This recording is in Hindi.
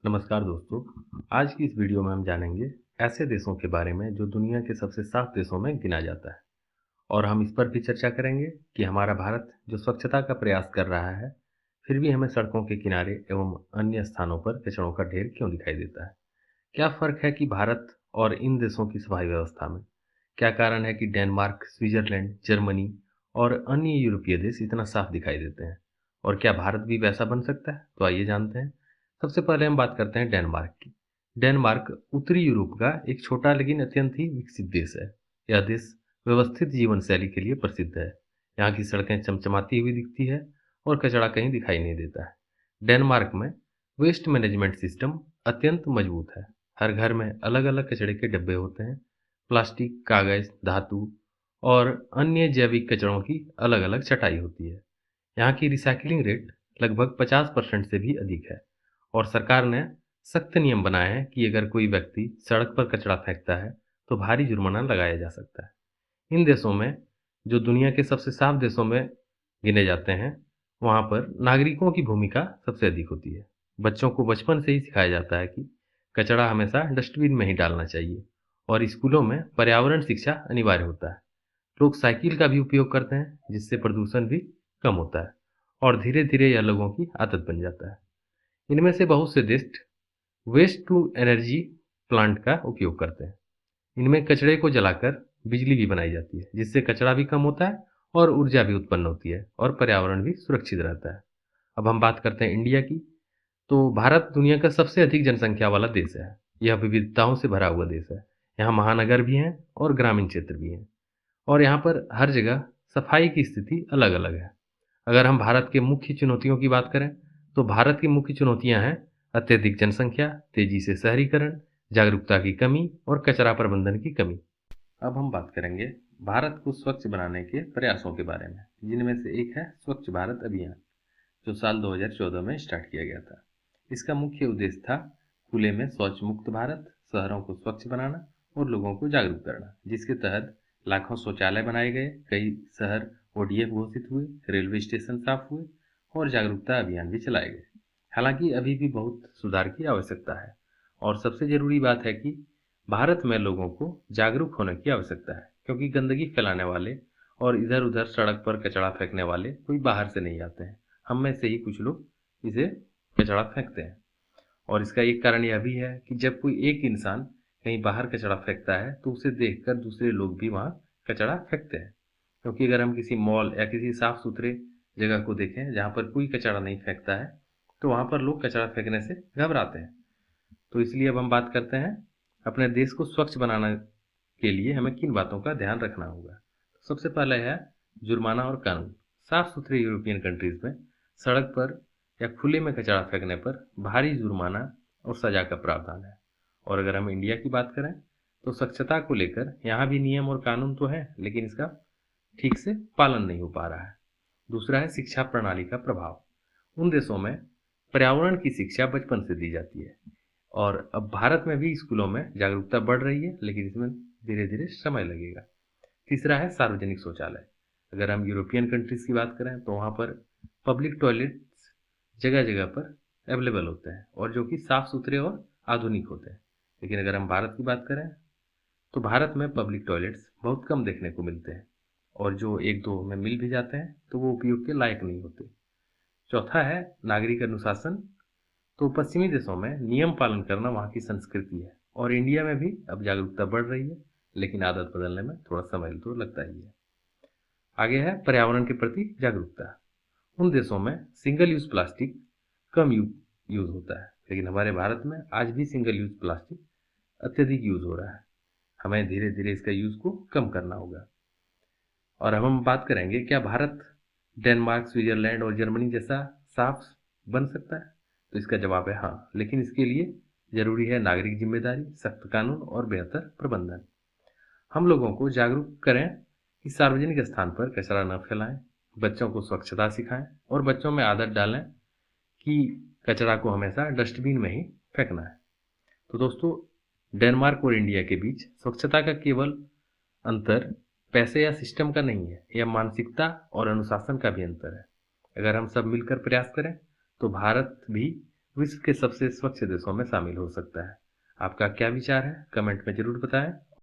नमस्कार दोस्तों। आज की इस वीडियो में हम जानेंगे ऐसे देशों के बारे में जो दुनिया के सबसे साफ देशों में गिना जाता है। और हम इस पर भी चर्चा करेंगे कि हमारा भारत जो स्वच्छता का प्रयास कर रहा है, फिर भी हमें सड़कों के किनारे एवं अन्य स्थानों पर कचरों का ढेर क्यों दिखाई देता है। क्या फ़र्क है कि भारत और इन देशों की सफाई व्यवस्था में? क्या कारण है कि डेनमार्क, स्विट्ज़रलैंड, जर्मनी और अन्य यूरोपीय देश इतना साफ दिखाई देते हैं? और क्या भारत भी वैसा बन सकता है? तो आइए जानते हैं। सबसे पहले हम बात करते हैं डेनमार्क की। डेनमार्क उत्तरी यूरोप का एक छोटा लेकिन अत्यंत ही विकसित देश है। यह देश व्यवस्थित जीवन शैली के लिए प्रसिद्ध है। यहाँ की सड़कें चमचमाती हुई दिखती है और कचरा कहीं दिखाई नहीं देता है। डेनमार्क में वेस्ट मैनेजमेंट सिस्टम अत्यंत मजबूत है। हर घर में अलग-अलग कचरे के डब्बे होते हैं। प्लास्टिक, कागज, धातु और अन्य जैविक कचरों की अलग-अलग छँटाई होती है। यहाँ की रिसाइक्लिंग रेट लगभग 50% से भी अधिक है और सरकार ने सख्त नियम बनाए हैं कि अगर कोई व्यक्ति सड़क पर कचरा फेंकता है, तो भारी जुर्माना लगाया जा सकता है। इन देशों में, जो दुनिया के सबसे साफ देशों में गिने जाते हैं, वहाँ पर नागरिकों की भूमिका सबसे अधिक होती है। बच्चों को बचपन से ही सिखाया जाता है कि कचरा हमेशा डस्टबिन में ही डालना चाहिए और स्कूलों में पर्यावरण शिक्षा अनिवार्य होता है। लोग साइकिल का भी उपयोग करते हैं, जिससे प्रदूषण भी कम होता है और धीरे-धीरे यह लोगों की आदत बन जाता है। इनमें से बहुत से देश वेस्ट टू एनर्जी प्लांट का उपयोग करते हैं। इनमें कचरे को जलाकर बिजली भी बनाई जाती है, जिससे कचरा भी कम होता है और ऊर्जा भी उत्पन्न होती है और पर्यावरण भी सुरक्षित रहता है। अब हम बात करते हैं इंडिया की। तो भारत दुनिया का सबसे अधिक जनसंख्या वाला देश है। यह विविधताओं से भरा हुआ देश है। यहाँ महानगर भी हैं और ग्रामीण क्षेत्र भी हैं और यहाँ पर हर जगह सफाई की स्थिति अलग-अलग है। अगर हम भारत के मुख्य चुनौतियों की बात करें, तो भारत की मुख्य चुनौतियां हैं अत्यधिक जनसंख्या, तेजी से शहरीकरण, जागरूकता की कमी और कचरा प्रबंधन की कमी। अब हम बात करेंगे भारत को स्वच्छ बनाने के प्रयासों के बारे में, जिनमें से एक है स्वच्छ भारत अभियान, जो साल 2014 में स्टार्ट किया गया था। इसका मुख्य उद्देश्य था खुले में शौच मुक्त भारत, शहरों को स्वच्छ बनाना और लोगों को जागरूक करना, जिसके तहत लाखों शौचालय बनाए गए, कई शहर ओडीएफ घोषित हुए, रेलवे स्टेशन साफ हुए और जागरूकता अभियान भी चलाए गए। हालांकि अभी भी बहुत सुधार की आवश्यकता है और सबसे जरूरी बात है कि भारत में लोगों को जागरूक होने की आवश्यकता है, क्योंकि गंदगी फैलाने वाले और इधर उधर सड़क पर कचरा फेंकने वाले कोई बाहर से नहीं आते हैं। हम में से ही कुछ लोग इसे कचरा फेंकते हैं और इसका एक कारण यह भी है कि जब कोई एक इंसान कहीं बाहर कचरा फेंकता है, तो उसे देखकर दूसरे लोग भी वहाँ कचरा फेंकते हैं। क्योंकि अगर हम किसी मॉल या किसी साफ सुथरे जगह को देखें जहाँ पर कोई कचरा नहीं फेंकता है, तो वहाँ पर लोग कचरा फेंकने से घबराते हैं। तो इसलिए अब हम बात करते हैं अपने देश को स्वच्छ बनाने के लिए हमें किन बातों का ध्यान रखना होगा। सबसे पहले है जुर्माना और कानून। साफ सुथरे यूरोपियन कंट्रीज में सड़क पर या खुले में कचरा फेंकने पर भारी जुर्माना और सजा का प्रावधान है। और अगर हम इंडिया की बात करें, तो स्वच्छता को लेकर यहाँ भी नियम और कानून तो है, लेकिन इसका ठीक से पालन नहीं हो पा रहा है। दूसरा है शिक्षा प्रणाली का प्रभाव। उन देशों में पर्यावरण की शिक्षा बचपन से दी जाती है और अब भारत में भी स्कूलों में जागरूकता बढ़ रही है, लेकिन इसमें धीरे धीरे समय लगेगा। तीसरा है सार्वजनिक शौचालय। अगर हम यूरोपियन कंट्रीज की बात करें, तो वहाँ पर पब्लिक टॉयलेट्स जगह जगह पर अवेलेबल होते हैं और जो कि साफ सुथरे और आधुनिक होते हैं। लेकिन अगर हम भारत की बात करें, तो भारत में पब्लिक टॉयलेट्स बहुत कम देखने को मिलते हैं और जो एक दो में मिल भी जाते हैं, तो वो उपयोग के लायक नहीं होते। चौथा है नागरिक अनुशासन। तो पश्चिमी देशों में नियम पालन करना वहाँ की संस्कृति है और इंडिया में भी अब जागरूकता बढ़ रही है, लेकिन आदत बदलने में थोड़ा समय तो लगता ही है। आगे है पर्यावरण के प्रति जागरूकता। उन देशों में सिंगल यूज प्लास्टिक कम यूज होता है, लेकिन हमारे भारत में आज भी सिंगल यूज प्लास्टिक अत्यधिक यूज हो रहा है। हमें धीरे धीरे इसका यूज को कम करना होगा। और अब हम बात करेंगे, क्या भारत डेनमार्क, स्विट्जरलैंड और जर्मनी जैसा साफ बन सकता है? तो इसका जवाब है हाँ, लेकिन इसके लिए जरूरी है नागरिक जिम्मेदारी, सख्त कानून और बेहतर प्रबंधन। हम लोगों को जागरूक करें कि सार्वजनिक स्थान पर कचरा न फैलाएं, बच्चों को स्वच्छता सिखाएं और बच्चों में आदत डालें कि कचरा को हमेशा डस्टबिन में ही फेंकना है। तो दोस्तों, डेनमार्क और इंडिया के बीच स्वच्छता का केवल अंतर पैसे या सिस्टम का नहीं है, यह मानसिकता और अनुशासन का भी अंतर है। अगर हम सब मिलकर प्रयास करें, तो भारत भी विश्व के सबसे स्वच्छ देशों में शामिल हो सकता है। आपका क्या विचार है? कमेंट में ज़रूर बताएं।